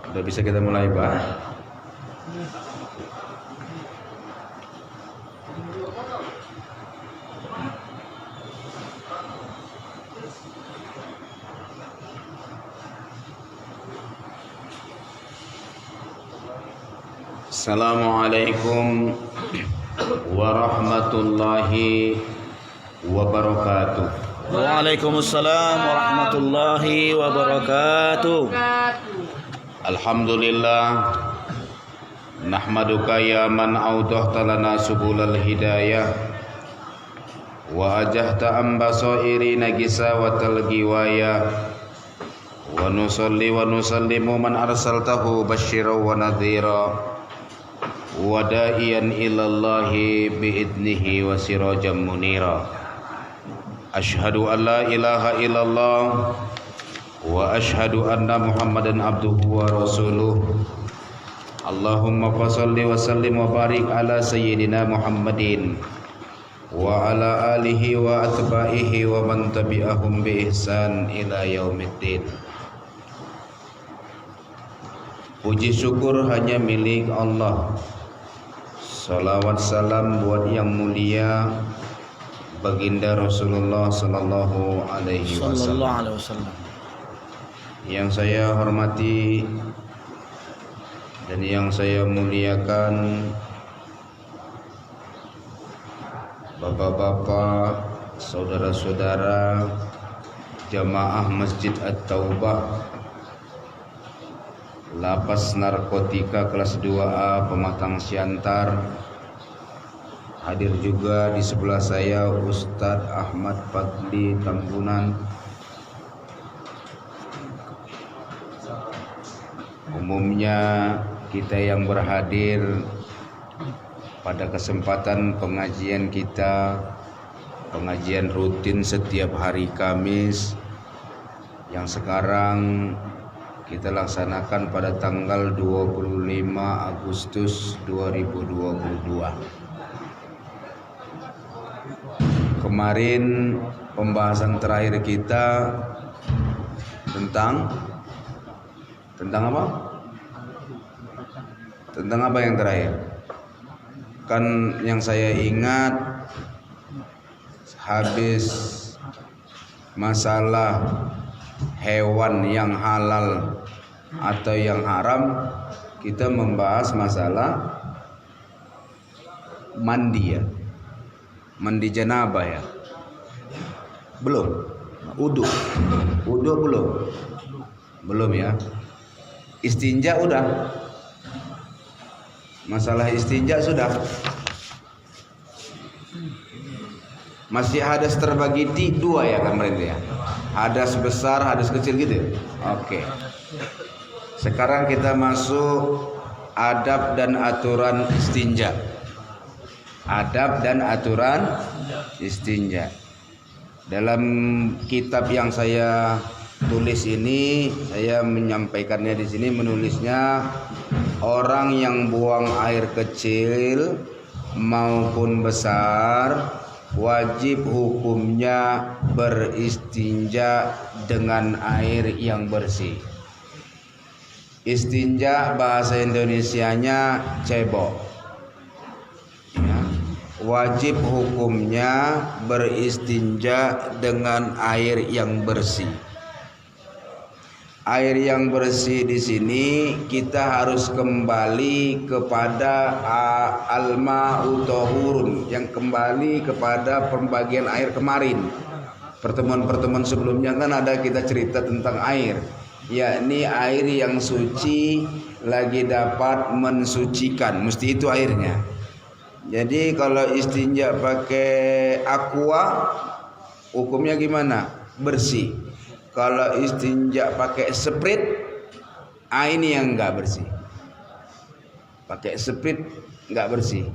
Udah bisa kita mulai, Pak? Assalamualaikum warahmatullahi wabarakatuh. Waalaikumsalam warahmatullahi wabarakatuh. Alhamdulillah, nahmaduka ya man awdahta lana subulal hidayah wa ajahta ambasairina gisawatal giwaya wa nusalli wa nusallimu man arsaltahu basyiran wa nadhira wa da'iyan ilallahi biidnihi wa sirajan munira. Ashhadu an la ilaha illallah wa ashhadu anna Muhammadan abduhu wa rasuluh. Allahumma fashalli wa sallim wa barik ala sayyidina Muhammadin wa ala alihi wa atba'ihi wa man tabi'ahum bi ihsan ila yaumiddin. Puji syukur hanya milik Allah. Salawat salam buat yang mulia baginda Rasulullah sallallahu alaihi wasallam. Yang saya hormati dan yang saya muliakan, bapak-bapak, saudara-saudara jamaah Masjid At-Taubah, Lapas Narkotika kelas 2A Pematang Siantar. Hadir juga di sebelah saya Ustadz Ahmad Fadli Tambunan. Umumnya kita yang berhadir pada kesempatan pengajian kita, pengajian rutin setiap hari Kamis yang sekarang kita laksanakan pada tanggal 25 Agustus 2022. Kemarin pembahasan terakhir kita tentang apa? Tentang apa yang terakhir? Kan yang saya ingat habis masalah hewan yang halal atau yang haram, kita membahas masalah mandi ya. Mandi janabah ya. Belum. Wudu belum ya. Istinja udah. Masalah istinja sudah. Masih hadas terbagi dua ya kan berarti ya. Hadas besar, hadas kecil gitu ya? Oke. Sekarang kita masuk adab dan aturan istinja. Adab dan aturan istinja. Dalam kitab yang saya tulis ini, saya menyampaikannya di sini, menulisnya orang yang buang air kecil maupun besar wajib hukumnya beristinja dengan air yang bersih. Istinja bahasa Indonesianya cebok ya. Wajib hukumnya beristinja dengan air yang bersih. Air yang bersih di sini kita harus kembali kepada al-ma'u tahurun, yang kembali kepada pembagian air kemarin. Pertemuan-pertemuan sebelumnya kan ada kita cerita tentang air, yakni air yang suci lagi dapat mensucikan, mesti itu airnya. Jadi kalau istinja pakai aqua hukumnya gimana? Bersih. Kalau istinja pakai sprit, ini yang enggak bersih. Pakai sprit enggak bersih.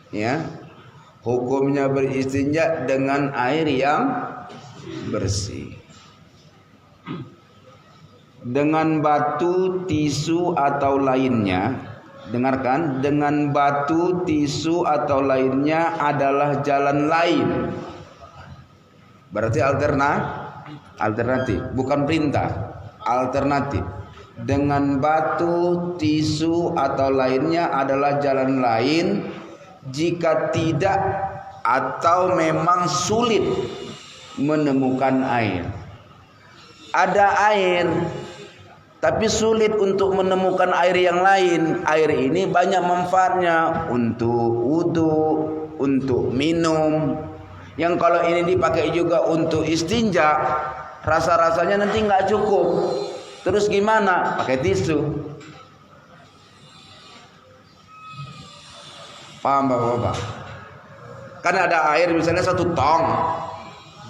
Ya. Hukumnya beristinja dengan air yang bersih. Dengan batu, tisu atau lainnya, dengarkan, dengan batu, tisu atau lainnya adalah jalan lain. Berarti alternatif, bukan perintah, alternatif. dengan batu, tisu atau lainnya adalah jalan lain jika tidak atau memang sulit menemukan air. Ada air tapi sulit untuk menemukan air yang lain. Air ini banyak manfaatnya untuk wudu, untuk minum. Yang kalau ini dipakai juga untuk istinja, rasa-rasanya nanti nggak cukup. Terus gimana? Pakai tisu. Paham Bapak-bapak? Kan ada air misalnya 1 tong.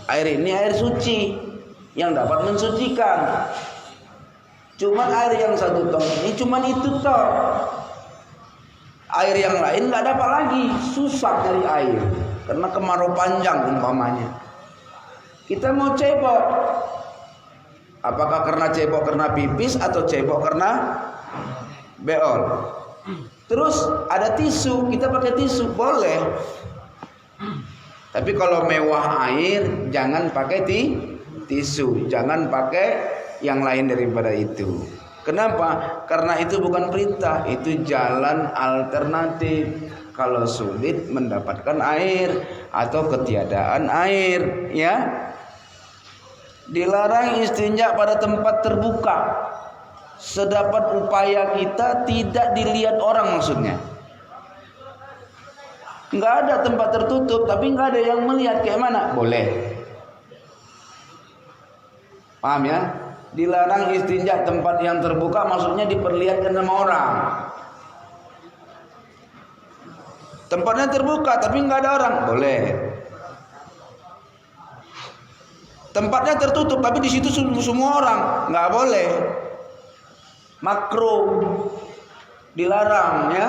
Air ini air suci yang dapat mensucikan. Cuman air yang 1 tong ini cuman itu toh. Air yang lain nggak dapat lagi, susah cari air karena kemarau panjang umpamanya. Kita mau cebok, apakah karena cebok karena pipis atau cebok karena beol? Terus ada tisu, kita pakai tisu boleh. Tapi kalau mewah air jangan pakai tisu, jangan pakai yang lain daripada itu. Kenapa? Karena itu bukan perintah, itu jalan alternatif. Kalau sulit mendapatkan air atau ketiadaan air, ya. Dilarang istinja pada tempat terbuka. Sedapat upaya kita tidak dilihat orang maksudnya. Enggak ada tempat tertutup tapi enggak ada yang melihat, kayak mana? Boleh. Paham ya? Dilarang istinja tempat yang terbuka maksudnya diperlihatkan sama orang. Tempatnya terbuka tapi nggak ada orang, boleh. Tempatnya tertutup tapi di situ semua orang, nggak boleh. Makruh, dilarang ya,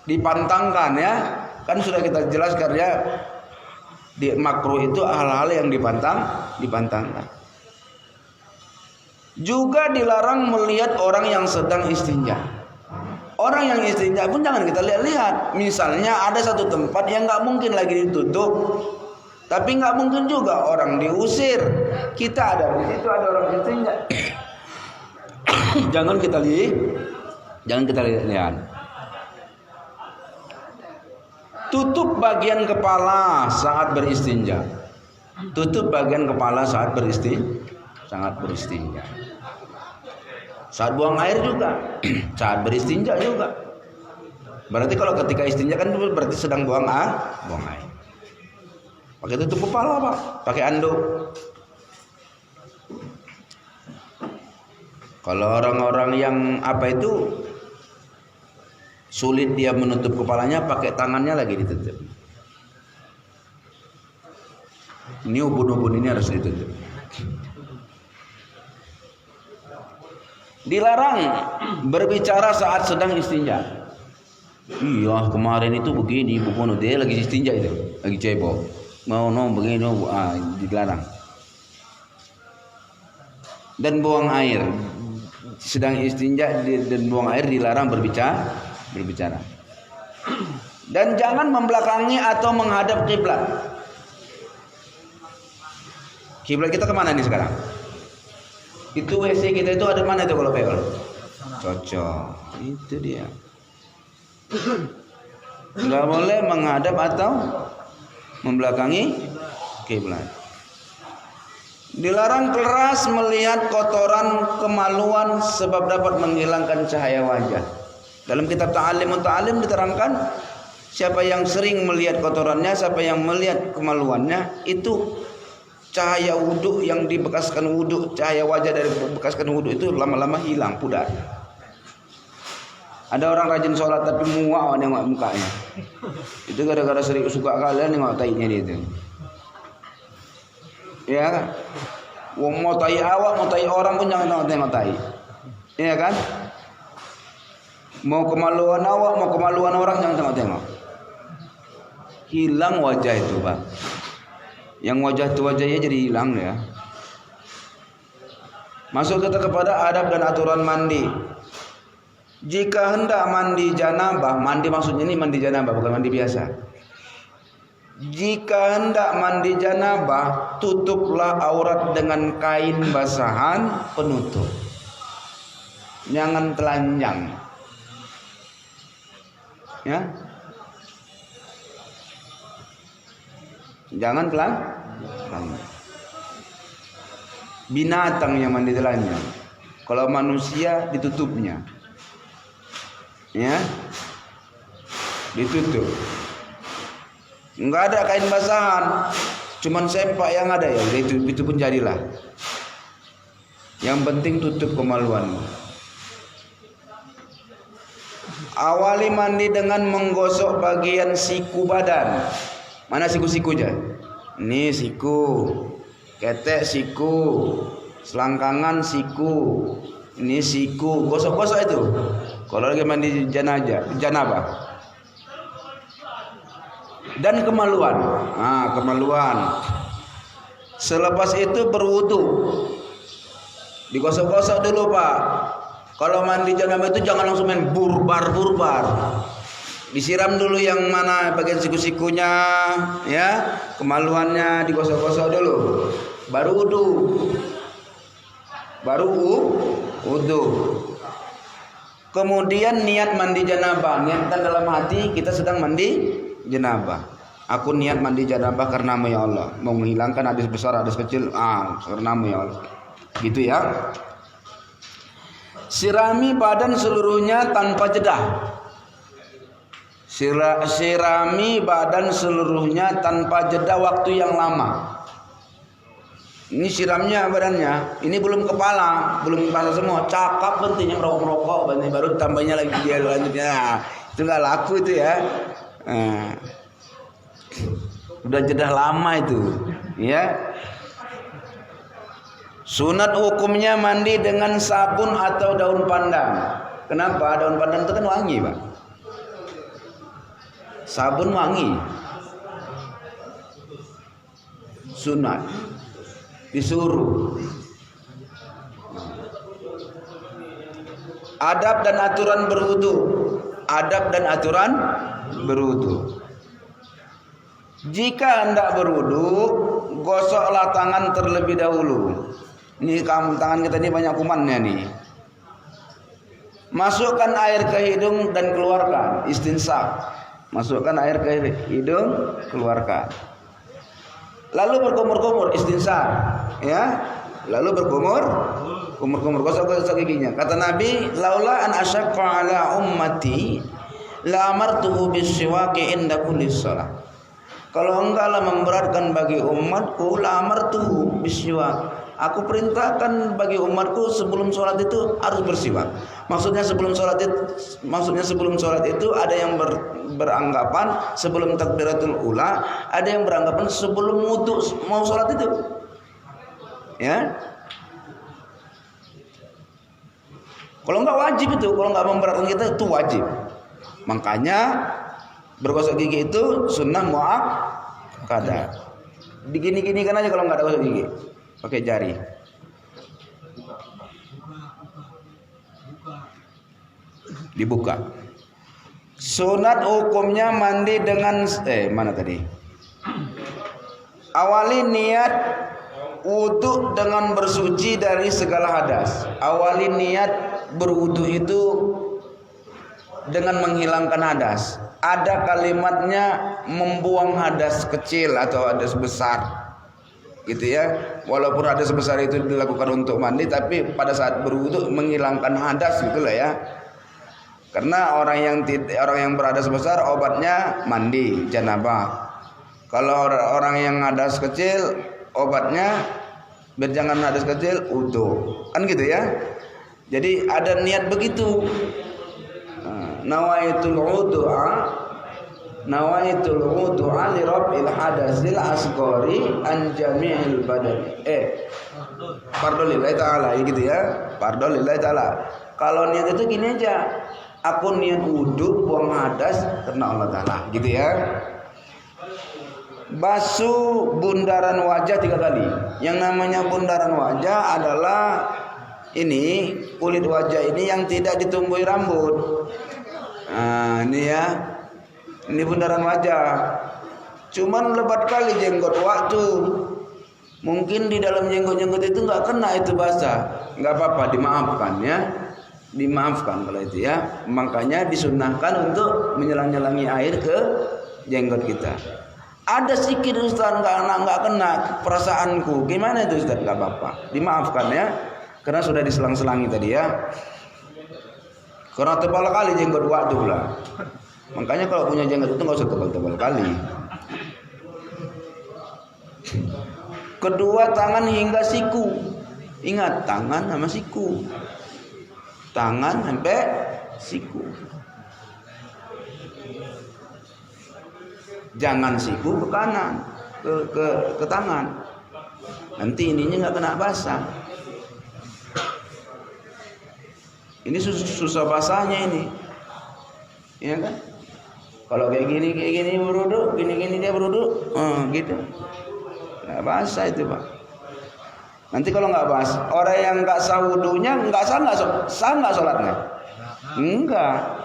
dipantangkan ya. Kan sudah kita jelaskan ya. Di makruh itu hal-hal yang dipantangkan. Juga dilarang melihat orang yang sedang istinja. Orang yang istinja pun jangan kita lihat-lihat. Misalnya ada satu tempat yang nggak mungkin lagi ditutup, tapi nggak mungkin juga orang diusir. Kita ada di situ, ada orang istinja. Jangan kita lihat. Tutup bagian kepala saat beristinja. Tutup bagian kepala saat beristinja. Saat buang air juga, saat beristinja juga. Berarti kalau ketika istinja kan berarti sedang buang air. Pakai tutup kepala Pak, pakai anduk. Kalau orang-orang yang sulit dia menutup kepalanya, pakai tangannya lagi ditutup. Ini ubun-ubun ini harus ditutup. Dilarang berbicara saat sedang istinja. Iya, kemarin itu begini, bukan dia lagi istinja itu, lagi cebok. Mau begini, dilarang. Dan buang air. Sedang istinja dan buang air dilarang berbicara. Dan jangan membelakangi atau menghadap kiblat. Kiblat kita kemana nih sekarang? Itu WC kita itu ada mana itu kalau beol? Cocok. Itu dia. Enggak boleh menghadap atau membelakangi kiblat. Dilarang keras melihat kotoran kemaluan sebab dapat menghilangkan cahaya wajah. Dalam kitab Ta'alim diterangkan siapa yang sering melihat kotorannya, siapa yang melihat kemaluannya, itu cahaya wudhu yang dibekaskan wudhu, cahaya wajah dari bekaskan wudhu itu lama-lama hilang, pudar. Ada orang rajin sholat tapi muak nengok mukanya. Itu gara-gara sering suka kalian nengok tainya dia itu. Ya kan? Mau tai awak, mau tai orang pun jangan tengok tai. Iya kan? Mau kemaluan awak, mau kemaluan orang jangan tengok. Hilang wajah itu, Pak. Yang wajahnya jadi hilang ya. Masuk kita kepada adab dan aturan mandi. Jika hendak mandi janabah, mandi maksudnya ini mandi janabah bukan mandi biasa. Jika hendak mandi janabah, tutuplah aurat dengan kain basahan penutup. jangan telanjang. Ya. Jangan telanjang. Binatang yang mandi telanjang. Kalau manusia ditutupnya. Ya. Ditutup. Enggak ada kain basahan. Cuman sempak yang ada ya, itu pun jadilah. Yang penting tutup kemaluanmu. Awali mandi dengan menggosok bagian siku badan. Mana siku-sikunya? Ini siku, ketek siku, selangkangan siku, ini siku. Gosok-gosok itu. Kalau lagi mandi janabah. Dan kemaluan. Kemaluan. Selepas itu berwudu. Digosok-gosok dulu, Pak. Kalau mandi janabah itu jangan langsung main burbar. Disiram dulu yang mana bagian siku-sikunya, ya, kemaluannya digosok-gosok dulu. Baru wudu. Wudu. Kemudian niat mandi janabah. Niatkan dalam hati kita sedang mandi janabah. Aku niat mandi janabah karenamu ya Allah. Mau menghilangkan hadis besar, hadis kecil. Karenamu ya Allah. Gitu ya. Sirami badan seluruhnya tanpa jeda. Sirami badan seluruhnya tanpa jeda waktu yang lama. Ini siramnya badannya. Ini belum kepala, belum kepala semua. Cakap pentingnya merokok, baru tambahnya lagi dia lanjutnya. Itu nggak laku itu ya. Udah jeda lama itu, ya. Sunat hukumnya mandi dengan sabun atau daun pandan. Kenapa? Daun pandan itu kan wangi, Pak. Sabun wangi. Sunat. Disuruh. Adab dan aturan berwudu. Adab dan aturan berwudu. Jika hendak berwudu, gosoklah tangan terlebih dahulu. Ini tangan kita ini banyak kumannya nih. Masukkan air ke hidung dan keluarkan. Istinsaq. Masukkan air ke hidung, keluarkan. Lalu berkumur-kumur, istinsaq, ya. Lalu kumur-kumur, gosok-gosok giginya. Kata Nabi, laula an asyaqqa ala ummati la amartuhu bisyawaqi inda kulli shalah. Kalau enggaklah memberatkan bagi umatku, la amartuhu bisyawaq. Aku perintahkan bagi umatku sebelum sholat itu harus bersiwak. Maksudnya sebelum sholat itu ada yang beranggapan sebelum takbiratul ula, ada yang beranggapan sebelum wudu mau sholat itu. Ya. Kalau enggak wajib itu, kalau enggak memberatkan kita itu wajib. Makanya bergosok gigi itu sunnah muakkadah. Digini-gini kan aja kalau enggak ada gosok gigi. Pakai jari. Dibuka. Sunat hukumnya mandi dengan mana tadi? Awali niat wudu dengan bersuci dari segala hadas. Awali niat berwudu itu dengan menghilangkan hadas. Ada kalimatnya membuang hadas kecil atau hadas besar. Gitu ya. Walaupun hadas besar itu dilakukan untuk mandi, tapi pada saat berwudu menghilangkan hadas gitulah ya. Karena orang yang berhadas besar obatnya mandi janabah. Kalau orang yang hadas kecil obatnya biar jangan hadas kecil wudu. Kan gitu ya. Jadi ada niat begitu. Nawaitul wudu'a li rabbil hadasil asghari an jami'il badan. Fardhu lillahi ta'ala gitu ya. Fardhu lillahi ta'ala. Kalau niat itu gini aja. Aku niat wudu buang hadas karena Allah Ta'ala gitu ya. Basuh bundaran wajah 3 kali. Yang namanya bundaran wajah adalah ini kulit wajah ini yang tidak ditumbuhi rambut. Ini ya. Ini bundaran wajah. Cuman lebat kali jenggot waktu. Mungkin di dalam jenggot-jenggot itu nggak kena itu basah. Nggak apa-apa, dimaafkan ya. dimaafkan kalau itu ya. Makanya disunnahkan untuk menyelang-nyelangi air ke jenggot kita. Ada sedikit Ustaz nggak kena perasaanku. Gimana itu Ustaz? Nggak apa-apa, dimaafkan ya. Karena sudah diselang-selangi tadi ya. Karena tebal kali jenggot waktu pula. Makanya kalau punya jenggot itu nggak usah tebal-tebal kali. Kedua, tangan hingga siku. Ingat, tangan sama siku. Tangan sampai siku. Jangan siku ke kanan, ke tangan. Nanti ininya nggak kena basah. Ini susah basahnya ini, ya kan? Kalau kayak gini beruduk, gini dia beruduk, gitu. Nggak basah itu Pak. Nanti kalau nggak basah, orang yang nggak sah wudunya sah nggak sholatnya? Enggak.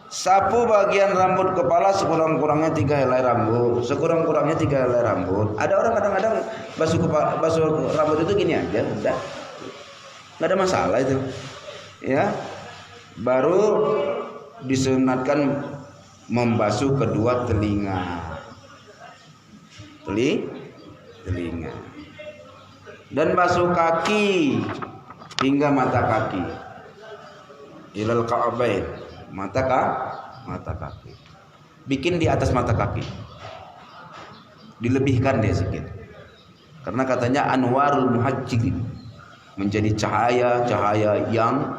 Sapu bagian rambut kepala sekurang-kurangnya 3 helai rambut. Sekurang-kurangnya 3 helai rambut. Ada orang kadang-kadang basuh rambut itu gini aja, udah. Nggak ada masalah itu. Ya. Baru disunatkan membasuh kedua telinga. Telinga. Dan basuh kaki hingga mata kaki. Ilal ka'bain. Mata kaki. Bikin di atas mata kaki. Dilebihkan dia sedikit. Karena katanya anwarul muhajjirin, menjadi cahaya yang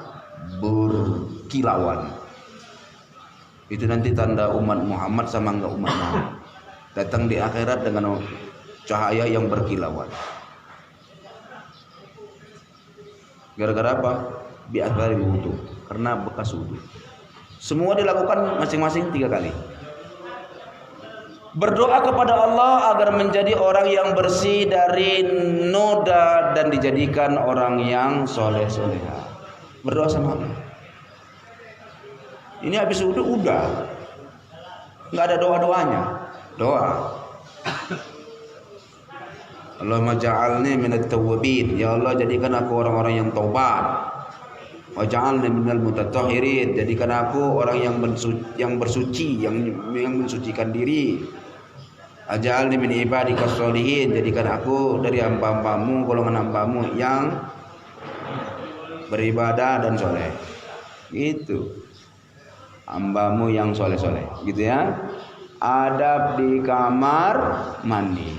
berkilauan. Itu nanti tanda umat Muhammad sama enggak umat Muhammad. Datang di akhirat dengan cahaya yang berkilauan. Gara-gara apa? Bi'athari wudu. Karena bekas wudu. Semua dilakukan masing-masing 3 kali. Berdoa kepada Allah agar menjadi orang yang bersih dari noda dan dijadikan orang yang soleh-soleha. Berdoa sama Allah. Ini habis wudu udah, nggak ada doa-doanya. Doa. Allahumma ja'alni minat tawwabin. Ya Allah, jadikan aku orang-orang yang taubat. Waj'alni minal mutatahhirin, jadikan aku orang yang bersuci, yang mensucikan diri. Aj'alni min ibadikas sholihin, jadikan aku dari hamba-hambamu, golongan hambamu yang beribadah dan soleh. Gitu. Hambamu yang soleh-soleh, gitu ya. Adab di kamar mandi.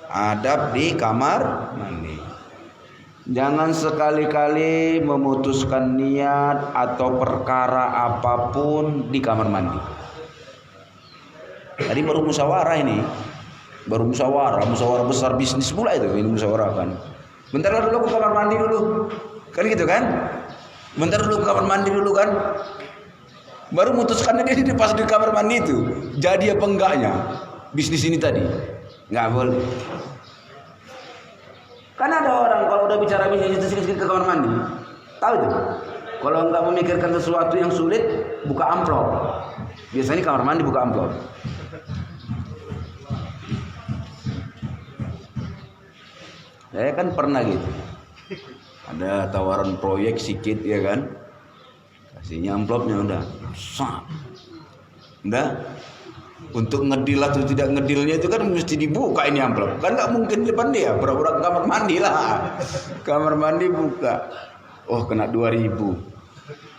Adab di kamar mandi. Jangan sekali-kali memutuskan niat atau perkara apapun di kamar mandi. Tadi baru musyawarah ini. Baru musyawarah besar bisnis pula itu, ini musyawarah kan. Bentar dulu ke kamar mandi dulu. Kan gitu kan? Bentar dulu ke kamar mandi dulu kan. Baru memutuskannya dia pas di kamar mandi itu. Jadi apa enggaknya bisnis ini tadi? Enggak boleh. Kan ada orang kalau udah bicara bisnis itu sedikit ke kamar mandi, tahu itu? Kalau nggak memikirkan sesuatu yang sulit, buka amplop. Biasanya kamar mandi buka amplop. Saya kan pernah gitu. Ada tawaran proyek sedikit ya kan, kasihnya amplopnya udah, udah. Untuk ngedil atau tidak ngedilnya itu kan mesti dibuka ini amplop. Kan nggak mungkin depan dia, pura-pura kamar mandi lah. Kamar mandi buka. Oh kena 2.000.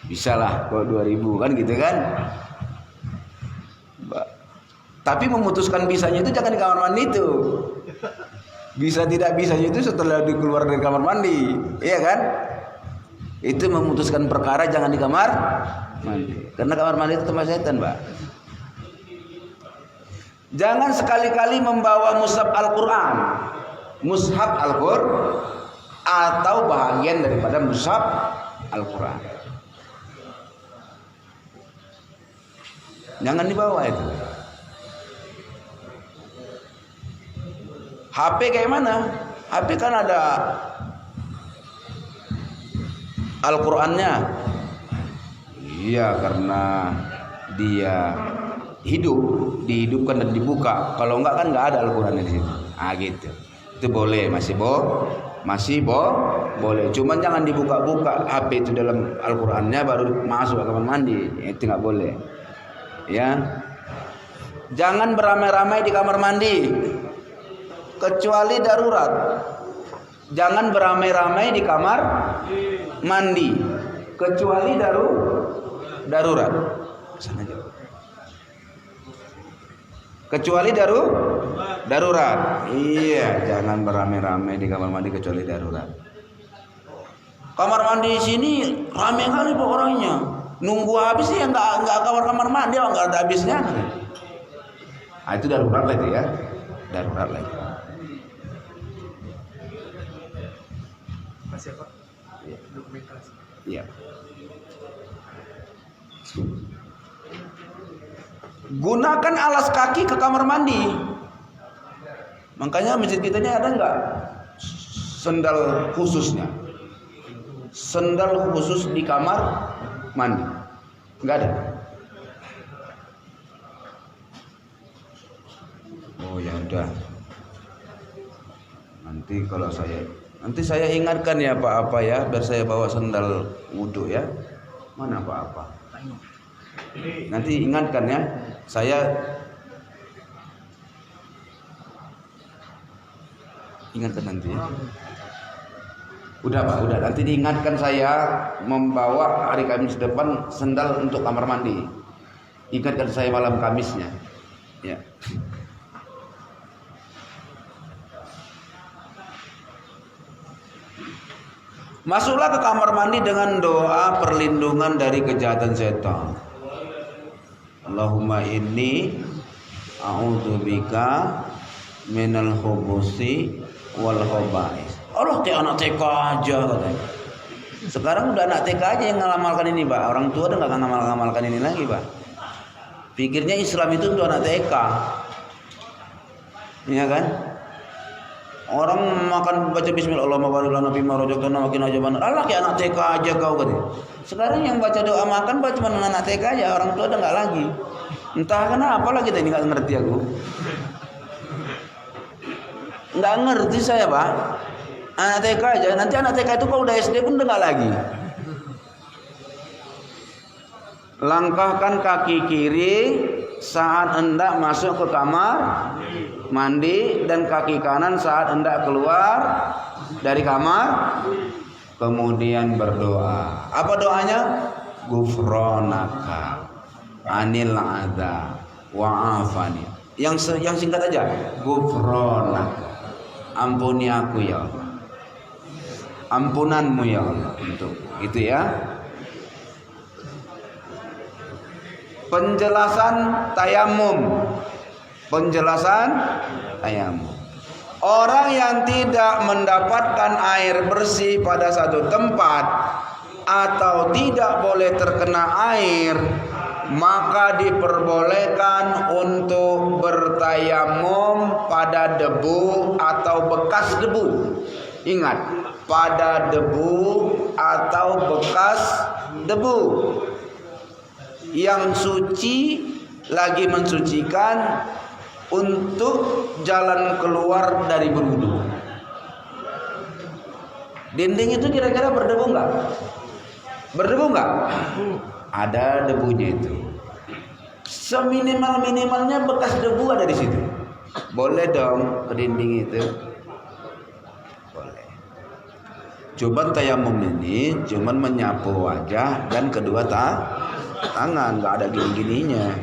Bisa lah kalau 2.000 kan gitu kan. Tapi memutuskan bisanya itu jangan di kamar mandi itu. Bisa tidak bisanya itu setelah keluar dari kamar mandi. Iya kan? Itu memutuskan perkara jangan di kamar mandi. Karena kamar mandi itu tempat setan, Mbak. Jangan sekali-kali membawa mushaf Al-Quran, mushaf Al-Quran atau bahagian daripada mushaf Al-Quran. Jangan dibawa itu. HP kayak mana? HP kan ada Al-Qurannya. Iya, karena dia dihidupkan dan dibuka. Kalau enggak kan enggak ada Al-Quran di situ. Ah gitu. Itu boleh, masih masih boleh. Cuman jangan dibuka-buka HP itu dalam Al-Qur'annya baru masuk ke kamar mandi. Itu nggak boleh. Ya. Jangan beramai-ramai di kamar mandi kecuali darurat. Jangan beramai-ramai di kamar mandi kecuali darurat. Sana aja. Kecuali darurat. Iya, jangan beramai-ramai di kamar mandi kecuali darurat. Kamar mandi di sini ramai kali Pak orangnya. Nunggu habis ya enggak kamar mandi, enggak ada habisnya. Nah, itu darurat lagi ya. Darurat lagi. Masih Pak? Dokumentasi. Iya. Gunakan alas kaki ke kamar mandi. Makanya masjid kita ini ada enggak sendal khususnya? Sendal khusus di kamar mandi? Enggak ada. Oh ya udah. Nanti saya ingatkan ya apa ya, biar saya bawa sendal wudhu ya. Mana apa? Nanti ingatkan ya. Saya ingatkan nanti ya. Udah Pak, udah. Nanti diingatkan saya membawa hari Kamis depan sendal untuk kamar mandi. Ingatkan saya malam Kamisnya. Ya. Masuklah ke kamar mandi dengan doa perlindungan dari kejahatan setan. Allahumma inni a'udzubika minal khubusi wal khaba'is. Allah kayak anak TK aja katanya. Sekarang udah anak TK aja yang ngamalkan ini, Pak. Orang tua udah enggak ngamalkan ini lagi, Pak. Pikirnya Islam itu untuk anak TK. Iya kan? Orang makan baca bismillah Allahumma barik lana fima razaqtana wa qina adzabannar. Allah kayak anak TK aja kau katanya. Sekarang yang baca doa makan cuma anak TK aja, orang tua udah enggak lagi. Entah kenapa lagi kita ini enggak ngerti aku. Enggak ngerti saya, Pak. Anak TK aja, nanti anak TK itu kalau udah SD pun udah enggak lagi. Langkahkan kaki kiri saat hendak masuk ke kamar mandi dan kaki kanan saat hendak keluar dari kamar, kemudian berdoa. Apa doanya? Gufronaka anil adza wa afani. Yang singkat aja, Gufronaka. Ampuni aku ya Allah. Ampunanmu ya Allah. Untuk itu ya. Penjelasan tayamum. Orang yang tidak mendapatkan air bersih pada satu tempat atau tidak boleh terkena air, maka diperbolehkan untuk bertayamum pada debu atau bekas debu. Ingat, pada debu atau bekas debu. Yang suci lagi mensucikan untuk jalan keluar dari berwudu. Dinding itu kira-kira berdebu enggak? Berdebu enggak? Ada debunya itu. Seminimal-minimalnya bekas debu ada di situ. Boleh dong ke dinding itu. Boleh. Cuman tayamum ini cuman menyapu wajah dan kedua tangan, enggak ada gini-gininya.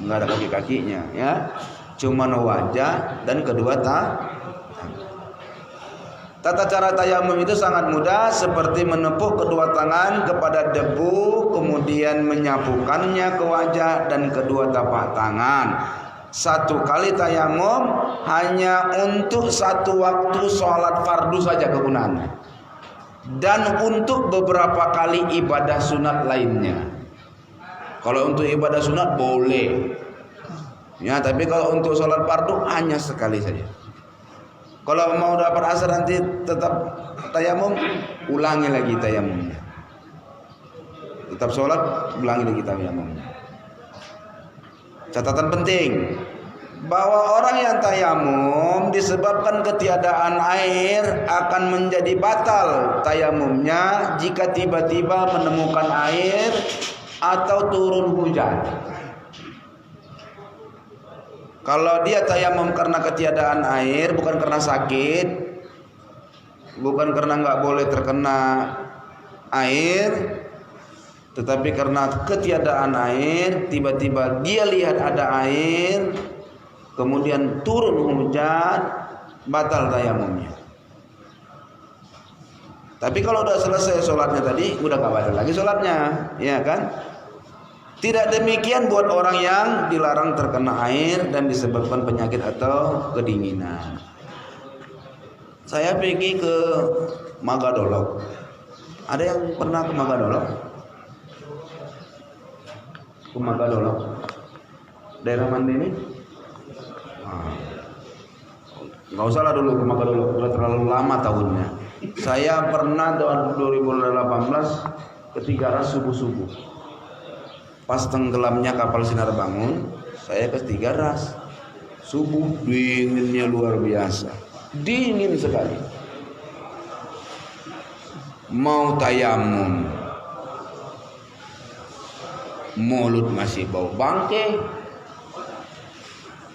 Enggak ada kaki-kakinya ya. Cuman wajah dan kedua tata cara tayamum itu sangat mudah, seperti menepuk kedua tangan kepada debu, kemudian menyapukannya ke wajah dan kedua tapak tangan. Satu kali tayamum hanya untuk satu waktu sholat fardu saja kegunaannya, dan untuk beberapa kali ibadah sunat lainnya. Kalau untuk ibadah sunat boleh ya, tapi kalau untuk sholat fardu hanya sekali saja. Kalau mau dapat asar nanti tetap tayamum, ulangi lagi tayamumnya. Tetap sholat, ulangi lagi tayamumnya. Catatan penting, bahwa orang yang tayamum disebabkan ketiadaan air akan menjadi batal tayamumnya jika tiba-tiba menemukan air atau turun hujan. Kalau dia tayamum karena ketiadaan air, bukan karena sakit, bukan karena nggak boleh terkena air, tetapi karena ketiadaan air, tiba-tiba dia lihat ada air, kemudian turun hujan, batal tayamumnya. Tapi kalau udah selesai sholatnya tadi, udah gak batal lagi sholatnya, ya kan? Tidak demikian buat orang yang dilarang terkena air dan disebabkan penyakit atau kedinginan. Saya pergi ke Magadolok. Ada yang pernah ke Magadolok? Ke Magadolok. Daerah mana ini? Nggak usah lah dulu ke Magadolok, udah terlalu lama tahunnya. Saya pernah tahun 2018 ketika ras subuh-subuh. Pas tenggelamnya kapal Sinar Bangun, saya ke Tiga Ras. Subuh dinginnya luar biasa. Dingin sekali. Mau tayamum, mulut masih bau bangke.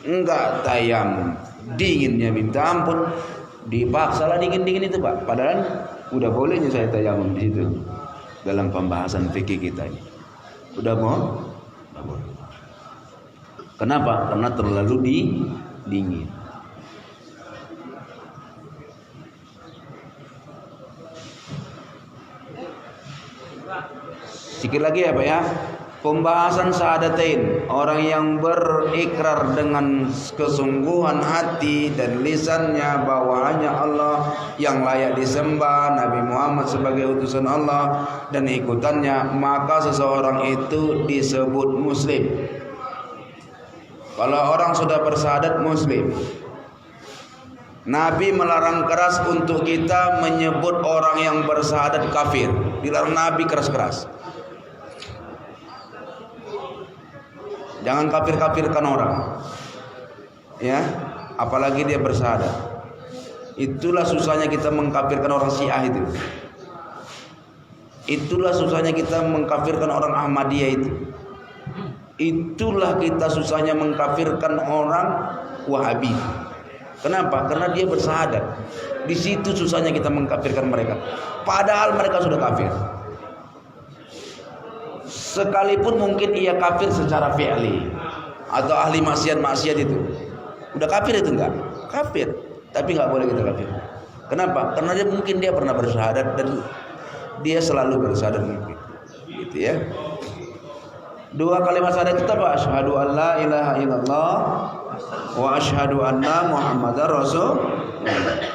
Enggak tayamum, dinginnya minta ampun. Dipaksa lah dingin-dingin itu, Pak. Padahal udah bolehnya saya tayamum di situ. Dalam pembahasan fikih kita ini. Udah mau? Udah boleh. Kenapa? Karena terlalu dingin. Sikit lagi ya Pak ya. Pembahasan syahadatain, orang yang berikrar dengan kesungguhan hati dan lisannya bahwa hanya Allah yang layak disembah, Nabi Muhammad sebagai utusan Allah dan ikutannya, maka seseorang itu disebut muslim. Kalau orang sudah bersyahadat muslim. Nabi melarang keras untuk kita menyebut orang yang bersyahadat kafir. Dilarang Nabi keras-keras. Jangan kafir-kafirkan orang, ya, apalagi dia bersyahadat. Itulah susahnya kita mengkafirkan orang Syiah itu. Itulah susahnya kita mengkafirkan orang Ahmadiyah itu. Itulah kita susahnya mengkafirkan orang Wahabi. Kenapa? Karena dia bersyahadat. Di situ susahnya kita mengkafirkan mereka. Padahal mereka sudah kafir. Sekalipun mungkin ia kafir secara fi'li atau ahli maksiat itu, udah kafir itu enggak? Kafir, tapi enggak boleh kita kafir. Kenapa? Karena mungkin dia pernah bersyahadat dan dia selalu bersyahadat mungkin, gitu ya. Dua kalimat syahadat itu apa? Asyhadu an la ilaha illallah wa asyhadu anna Muhammadar Rasulullah.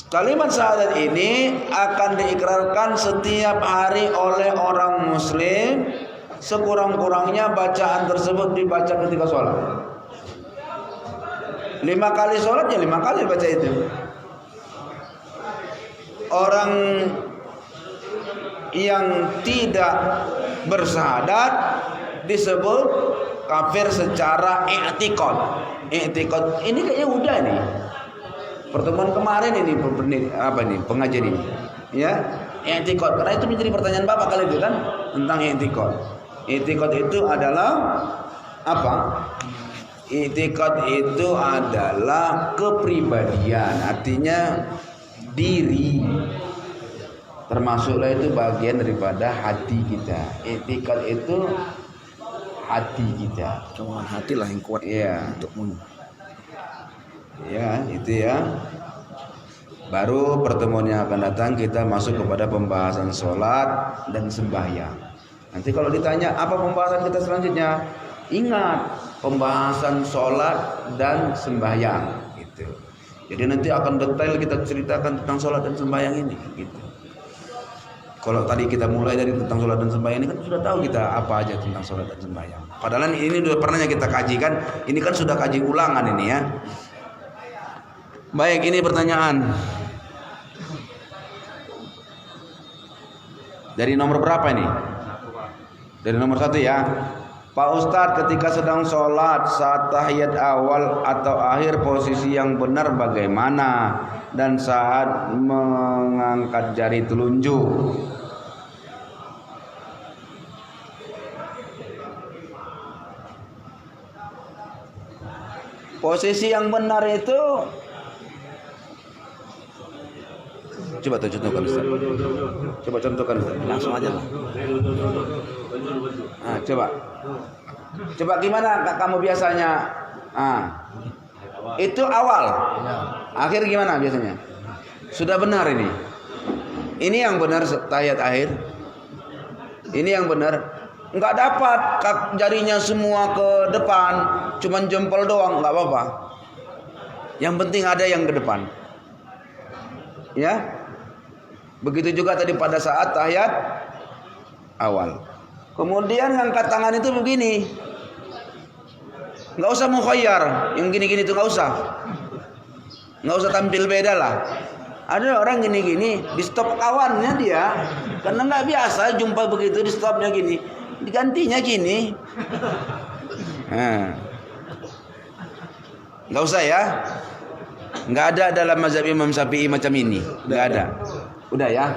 Kalimat syahadat ini akan diikrarkan setiap hari oleh orang muslim, sekurang-kurangnya bacaan tersebut dibaca ketika sholat. 5 kali sholat ya 5 kali baca itu. Orang yang tidak bersyahadat disebut kafir secara i'tiqad. I'tiqad ini kayaknya udah nih. Pertemuan kemarin ini pengajian ini, ya, i'tiqad. Karena itu menjadi pertanyaan Bapak kali itu kan tentang i'tiqad. I'tiqad itu adalah apa? I'tiqad itu adalah kepribadian, artinya diri. Termasuklah itu bagian daripada hati kita. I'tiqad itu hati kita. Cuma hati lah yang kuat, ya, untuk ya, itu ya. Baru pertemuan yang akan datang kita masuk kepada pembahasan sholat dan sembahyang. Nanti kalau ditanya apa pembahasan kita selanjutnya, ingat pembahasan sholat dan sembahyang gitu. Jadi nanti akan detail kita ceritakan tentang sholat dan sembahyang ini gitu. Kalau tadi kita mulai dari tentang sholat dan sembahyang ini kan sudah tahu kita apa aja tentang sholat dan sembahyang. Padahal ini sudah pernah kita kaji kan. Ini kan sudah kaji ulangan ini ya. Baik, ini pertanyaan. Dari nomor berapa ini? Dari nomor 1 ya. Pak Ustadz, ketika sedang sholat saat tahiyat awal atau akhir posisi yang benar bagaimana? Dan saat mengangkat jari telunjuk. Posisi yang benar itu, coba contohkan Ustaz. Coba contohkan Ustaz. Langsung aja lah. Ah, coba gimana kamu biasanya? Itu awal. Akhir gimana biasanya? Sudah benar ini. Ini yang benar tahiyat akhir. Ini yang benar. Enggak dapat jarinya semua ke depan, cuman jempol doang, enggak apa-apa. Yang penting ada yang ke depan. Ya. Begitu juga tadi pada saat tahiyat awal. Kemudian ngangkat tangan itu begini. Enggak usah mukhayyar, yang gini-gini itu enggak usah. Enggak usah tampil beda lah. Ada orang gini-gini, di stop kawannya dia, karena enggak biasa jumpa begitu, di stopnya gini, digantinya gini. Enggak usah ya. Enggak ada dalam mazhab Imam Syafi'i macam ini, enggak ada. Udah ya.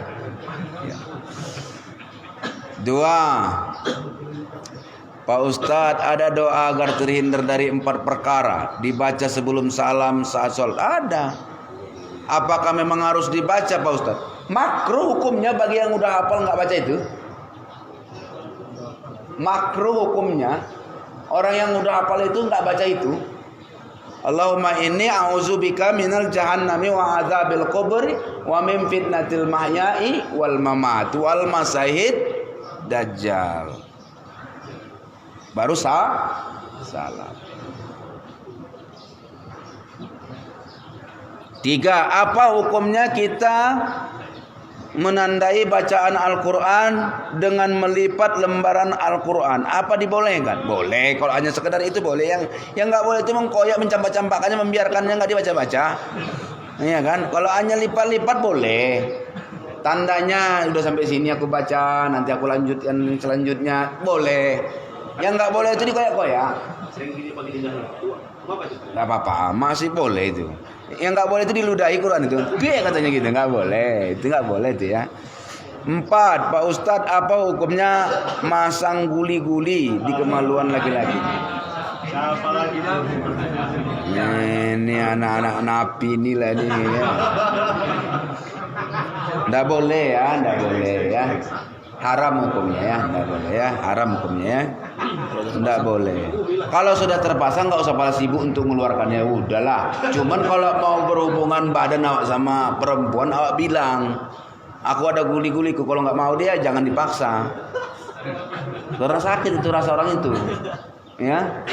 Dua, Pak Ustadz, ada doa agar terhindar dari 4 perkara dibaca sebelum salam saat sholat? Ada. Apakah memang harus dibaca Pak Ustadz? Makruh hukumnya bagi yang udah hafal nggak baca itu. Makruh hukumnya orang yang udah hafal itu nggak baca itu. Allahumma inni a'udzubika minal jahannami wa adzabil qabri wa min fitnatil mahya'i wal mamat wal masahid dajjal. Baru salam. 3. Apa hukumnya kita menandai bacaan Al-Quran dengan melipat lembaran Al-Quran? Apa dibolehkan? Boleh, kalau hanya sekedar itu boleh. Yang nggak boleh itu mengkoyak, mencampak-campakkannya, membiarkannya nggak dibaca-baca. Iya kan? Kalau hanya lipat-lipat boleh. Tandanya udah sampai sini aku baca, nanti aku lanjutkan selanjutnya, boleh. Yang nggak boleh itu dikoyak-koyak. Nggak apa-apa, masih boleh itu. Yang nggak boleh itu diludahi Quran itu. Dia katanya gitu, nggak boleh. Itu nggak boleh itu ya. 4. Pak Ustadz, apa hukumnya masang guli-guli di kemaluan laki-laki? Ini anak-anak napi ini lah ini ya. Nggak boleh ya, nggak boleh ya. Haram hukumnya ya, nggak boleh ya. Haram hukumnya ya. Nggak boleh. Kalau sudah terpasang nggak usah pada sibuk untuk mengeluarkannya, udahlah. Cuman kalau mau berhubungan badan awak sama perempuan, awak bilang, aku ada guli-guliku. Kalau nggak mau dia jangan dipaksa. Orang sakit itu rasa orang itu, ya.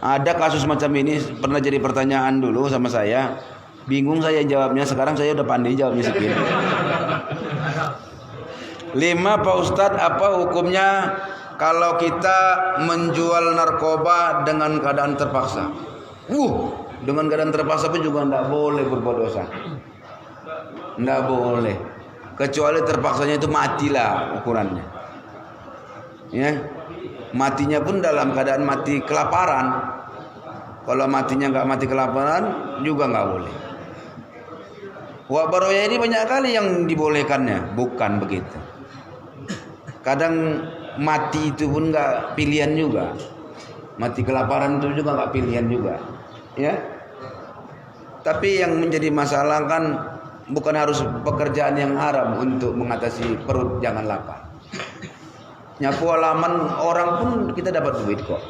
Ada kasus macam ini pernah jadi pertanyaan dulu sama saya. Bingung saya jawabnya. Sekarang saya udah pandai jawabnya sedikit. 5. Pak Ustadz, apa hukumnya kalau kita menjual narkoba dengan keadaan terpaksa? Dengan keadaan terpaksa pun juga tidak boleh berbuat dosa. Tidak boleh. Kecuali terpaksanya itu matilah ukurannya. Ya, matinya pun dalam keadaan mati kelaparan. Kalau matinya nggak mati kelaparan juga nggak boleh. Wak baroya ini banyak kali yang dibolehkannya, bukan begitu. Kadang mati itu pun nggak pilihan juga. Mati kelaparan itu juga nggak pilihan juga, ya. Tapi yang menjadi masalah kan bukan harus pekerjaan yang haram untuk mengatasi perut jangan lapar. Nyapu halaman orang pun kita dapat duit kok.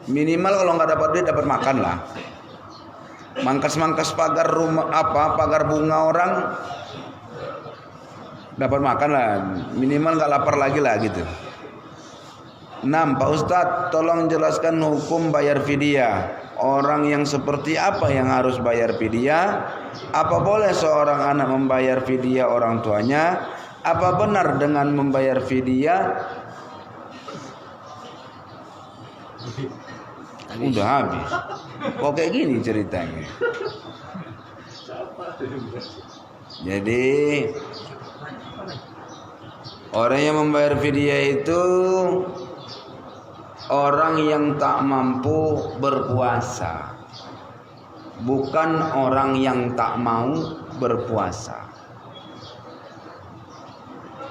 Minimal kalau nggak dapat duit dapat makan lah. Mangkas-mangkas pagar rumah pagar bunga orang dapat makan lah. Minimal nggak lapar lagi lah gitu. 6. Pak Ustadz, tolong jelaskan hukum bayar fidyah. Orang yang seperti apa yang harus bayar fidyah? Apa boleh seorang anak membayar fidyah orang tuanya? Apa benar dengan membayar fidyah? Udah habis. Kok kayak gini ceritanya? Jadi Orang yang membayar fidyah itu orang yang tak mampu berpuasa, bukan orang yang tak mau berpuasa.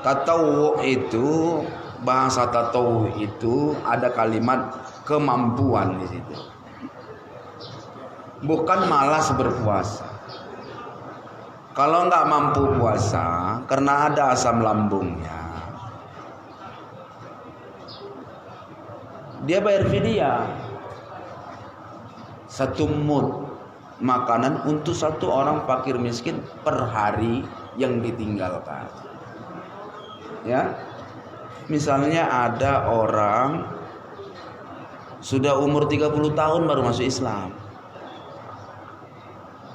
Tatawu itu, bahasa tatawu itu ada kalimat kemampuan di situ. Bukan malas berpuasa. Kalau nggak mampu puasa karena ada asam lambungnya, dia bayar fidyah 1 mud makanan untuk 1 orang fakir miskin per hari yang ditinggalkan. Ya, misalnya ada orang sudah umur 30 tahun baru masuk Islam.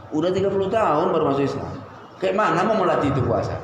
Udah 30 tahun baru masuk Islam. Kayak mana mau melatih itu puasa?